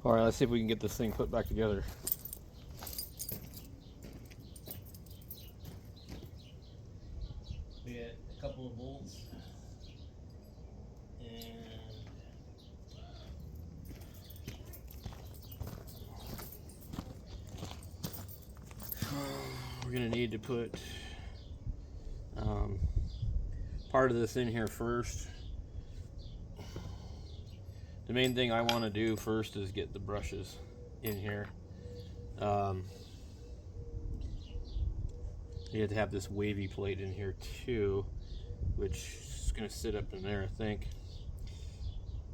All right, let's see if we can get this thing put back together. We got a couple of bolts, and we're gonna need to put part of this in here first. The main thing I want to do first is get the brushes in here. You have to have this wavy plate in here too, which is going to sit up in there, I think.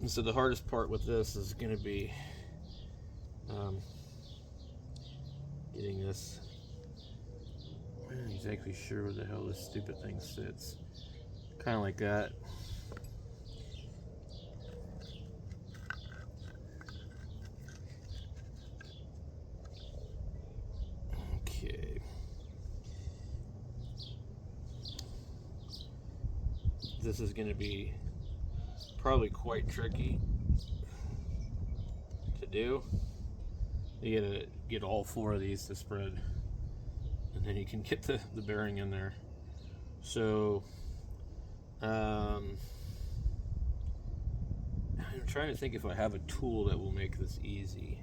And so the hardest part with this is going to be getting this. I'm not exactly sure where the hell this stupid thing sits. Kind of like that. Okay. This is going to be probably quite tricky to do. You gotta get all 4 of these to spread, and then you can get the bearing in there. So I'm trying to think if I have a tool that will make this easy.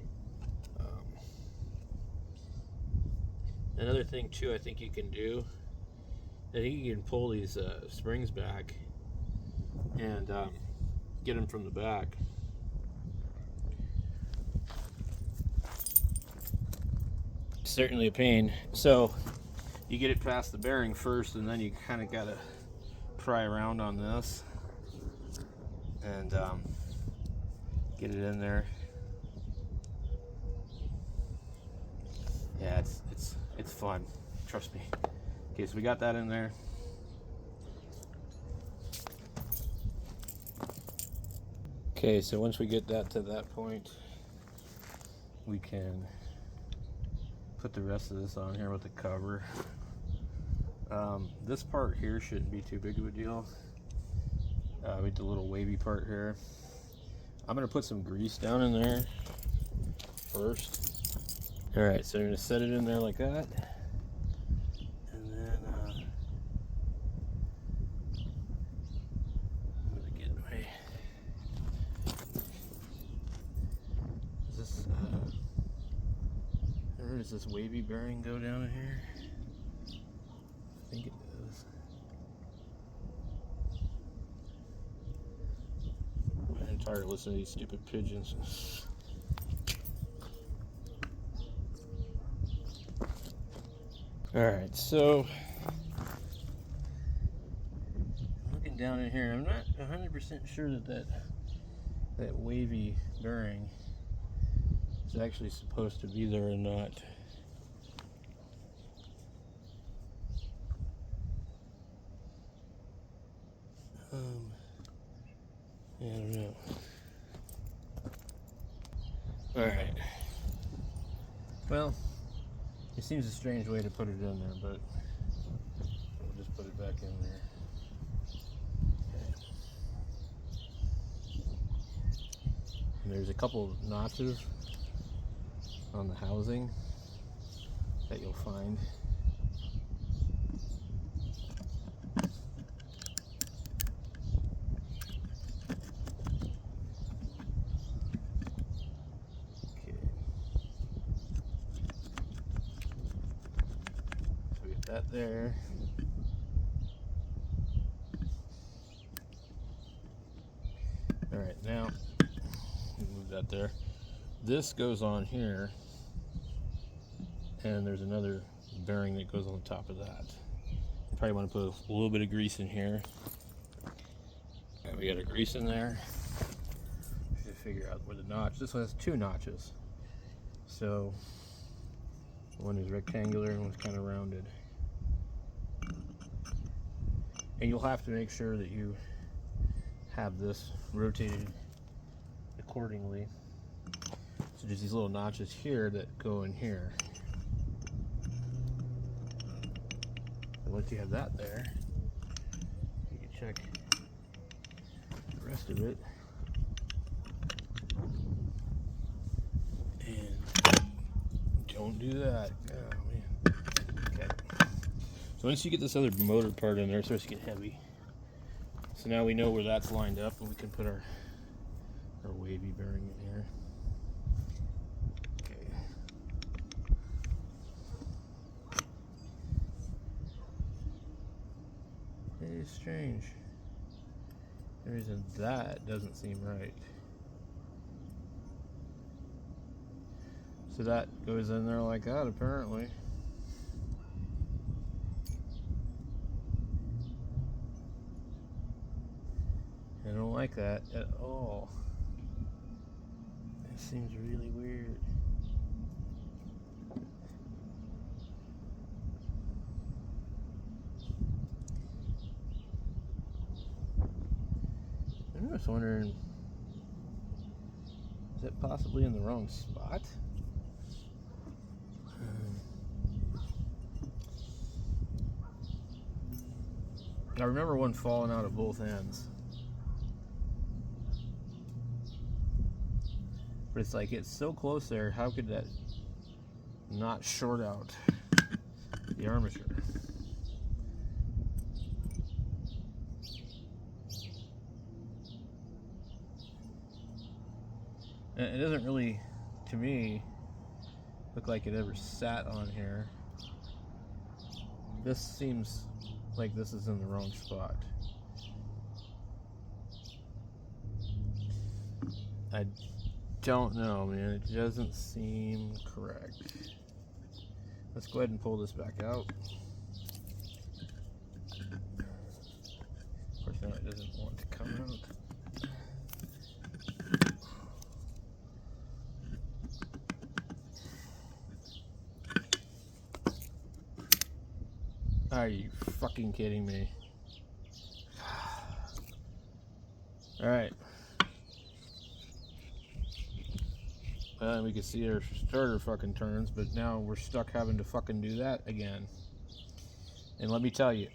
Another thing too I think you can do, I think you can pull these springs back and get them from the back. Certainly a pain. So you get it past the bearing first, and then you kind of got to pry around on this and get it in there. Yeah, it's fun, trust me. Okay, so we got that in there. Okay, so once we get that to that point, we can put the rest of this on here with the cover. This part here shouldn't be too big of a deal. With the little wavy part here, I'm gonna put some grease down in there first. All right, so I'm gonna set it in there like that, and then I'm gonna get my where does this wavy bearing go down in here? I think it does. I'm tired of listening to these stupid pigeons. Alright, so looking down in here, I'm not 100% sure that wavy bearing is actually supposed to be there or not. Yeah, I don't know. Alright. Well, it seems a strange way to put it in there, but we'll just put it back in there. Okay. And there's a couple of notches on the housing that you'll find. That there. All right, now move that there. This goes on here, and there's another bearing that goes on top of that. You probably want to put a little bit of grease in here. And we got a grease in there. To figure out where the notch. This one has 2 notches, so one is rectangular and one's kind of rounded. And you'll have to make sure that you have this rotated accordingly. So there's these little notches here that go in here. And once you have that there, you can check the rest of it. Don't do that. Oh, man. Okay. So once you get this other motor part in there, it starts to get heavy. So now we know where that's lined up, and we can put our wavy bearing in here. Okay. It is strange. The reason that doesn't seem right. So that goes in there like that, apparently. I don't like that at all. It seems really weird. I'm just wondering, is it possibly in the wrong spot? I remember one falling out of both ends. But it's like, it's so close there, how could that not short out the armature? And it doesn't really, to me, look like it ever sat on here. This seems like this is in the wrong spot. I don't know, man. It doesn't seem correct. Let's go ahead and pull this back out. Of course, now it doesn't want to come out. Are you fucking kidding me? Alright. We can see our starter fucking turns, but now we're stuck having to fucking do that again. And let me tell you,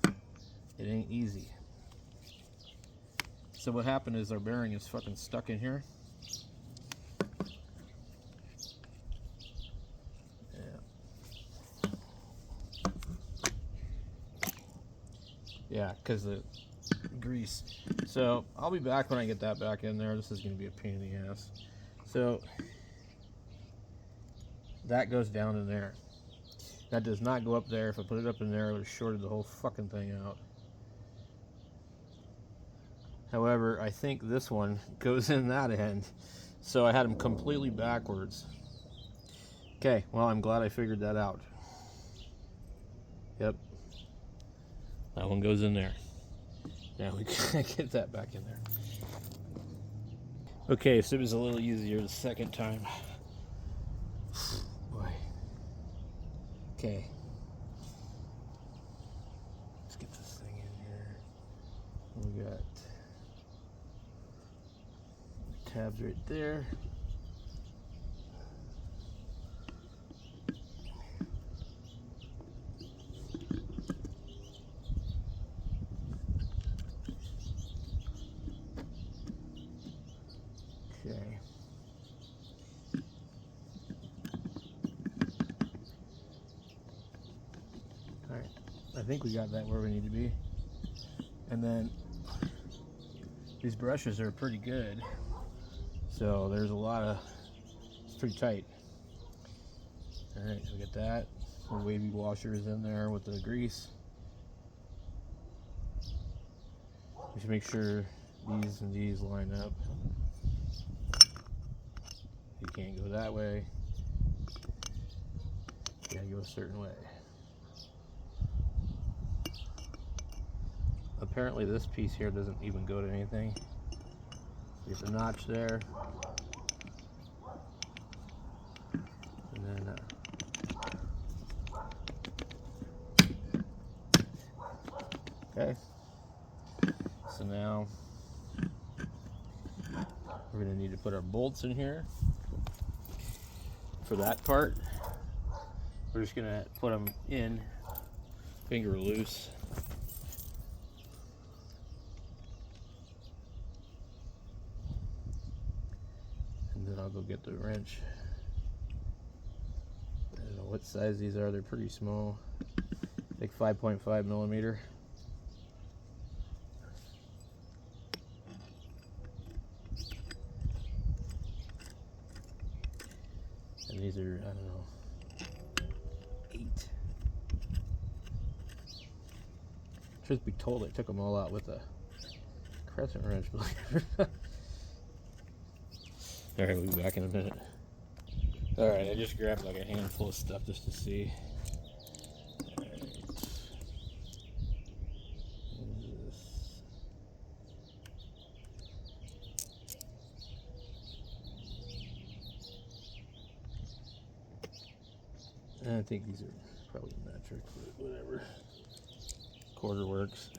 it ain't easy. So what happened is our bearing is fucking stuck in here. Yeah, because the grease. So I'll be back when I get that back in there. This is going to be a pain in the ass. So that goes down in there. That does not go up there. If I put it up in there, I would have shorted the whole fucking thing out. However, I think this one goes in that end. So I had them completely backwards. Okay, well, I'm glad I figured that out. Yep. That one goes in there. Now we can get that back in there. Okay, so it was a little easier the second time. Boy. Okay. Let's get this thing in here. We got tabs right there. Okay. Alright, I think we got that where we need to be. And then these brushes are pretty good. So there's a lot of, it's pretty tight. Alright, so we got that. The wavy washer is in there with the grease. We should make sure these and these line up. You can't go that way. You gotta go a certain way. Apparently this piece here doesn't even go to anything. There's a notch there. And then okay. So now we're gonna need to put our bolts in here. For that part, we're just gonna put them in, finger loose. And then I'll go get the wrench. don't know what size these are. They're pretty small, like 5.5 millimeter. And these are, I don't know, 8. Truth be told, I took them all out with a crescent wrench. Alright, we'll be back in a minute. Alright, I just grabbed like a handful of stuff just to see. Alright. What is this? I think these are probably metric, but whatever. Quarter works.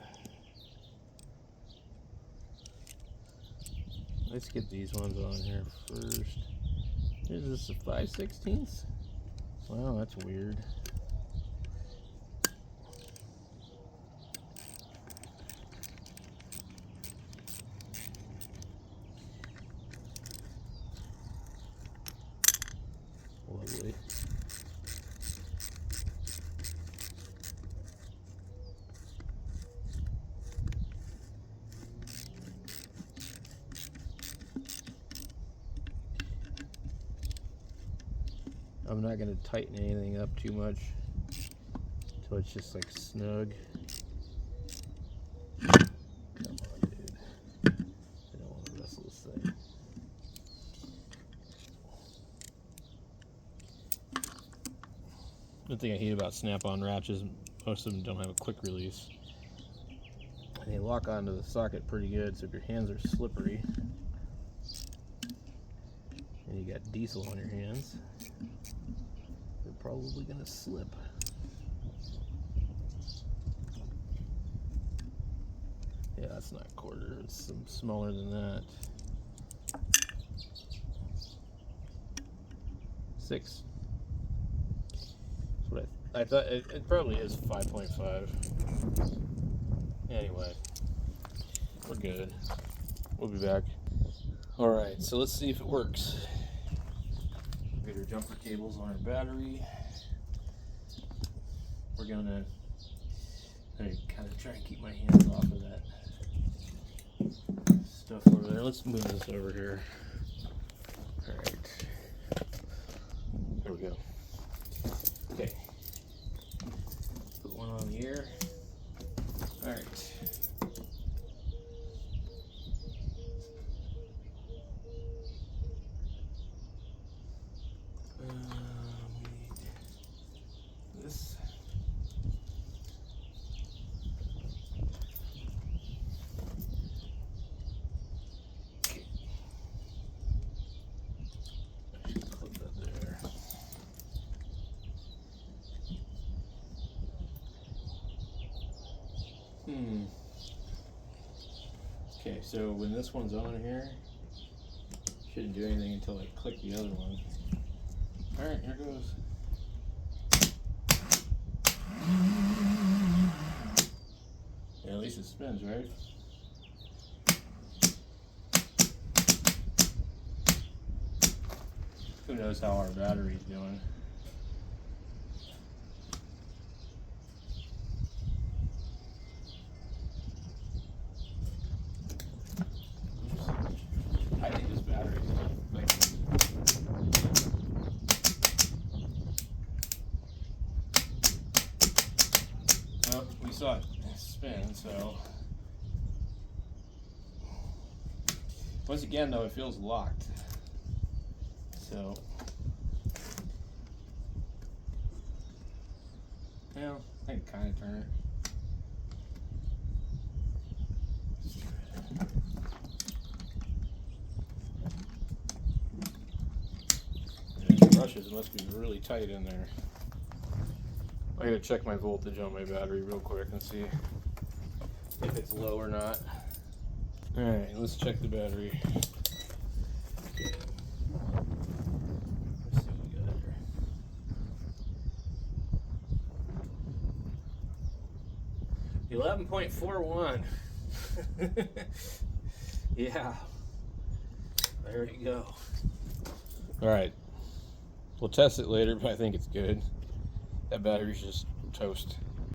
Let's get these ones on here first. Is this a 5/16? Wow, that's weird. Lovely. I'm not going to tighten anything up too much until it's just like snug. Come on, dude. I don't want to wrestle this thing. One thing I hate about snap-on ratchets, most of them don't have a quick release. And they lock onto the socket pretty good, so if your hands are slippery and you got diesel on your hands, they're probably gonna slip. Yeah, that's not a quarter, it's some smaller than that. 6. That's what I thought. It probably is 5.5. Anyway, we're good. We'll be back. Alright, so let's see if it works. Get our jumper cables on our battery. We're gonna kind of try and keep my hands off of that stuff over there. Let's move this over here. Alright. There we go. Okay. Put one on the air. Alright. This. Okay. I should clip that there. Okay, so when this one's on here, shouldn't do anything until I click the other one. Alright, here goes. Yeah, at least it spins, right? Who knows how our battery's doing? I think this battery's like... Well, we saw it spin, so... Once again, though, it feels locked. So... Yeah, I can kind of turn it. These brushes must be really tight in there. I gotta check my voltage on my battery real quick and see if it's low or not. Alright, let's check the battery. Okay. Let's see what we got here. 11.41. Yeah. There you go. Alright. We'll test it later, but I think it's good. That battery's just toast.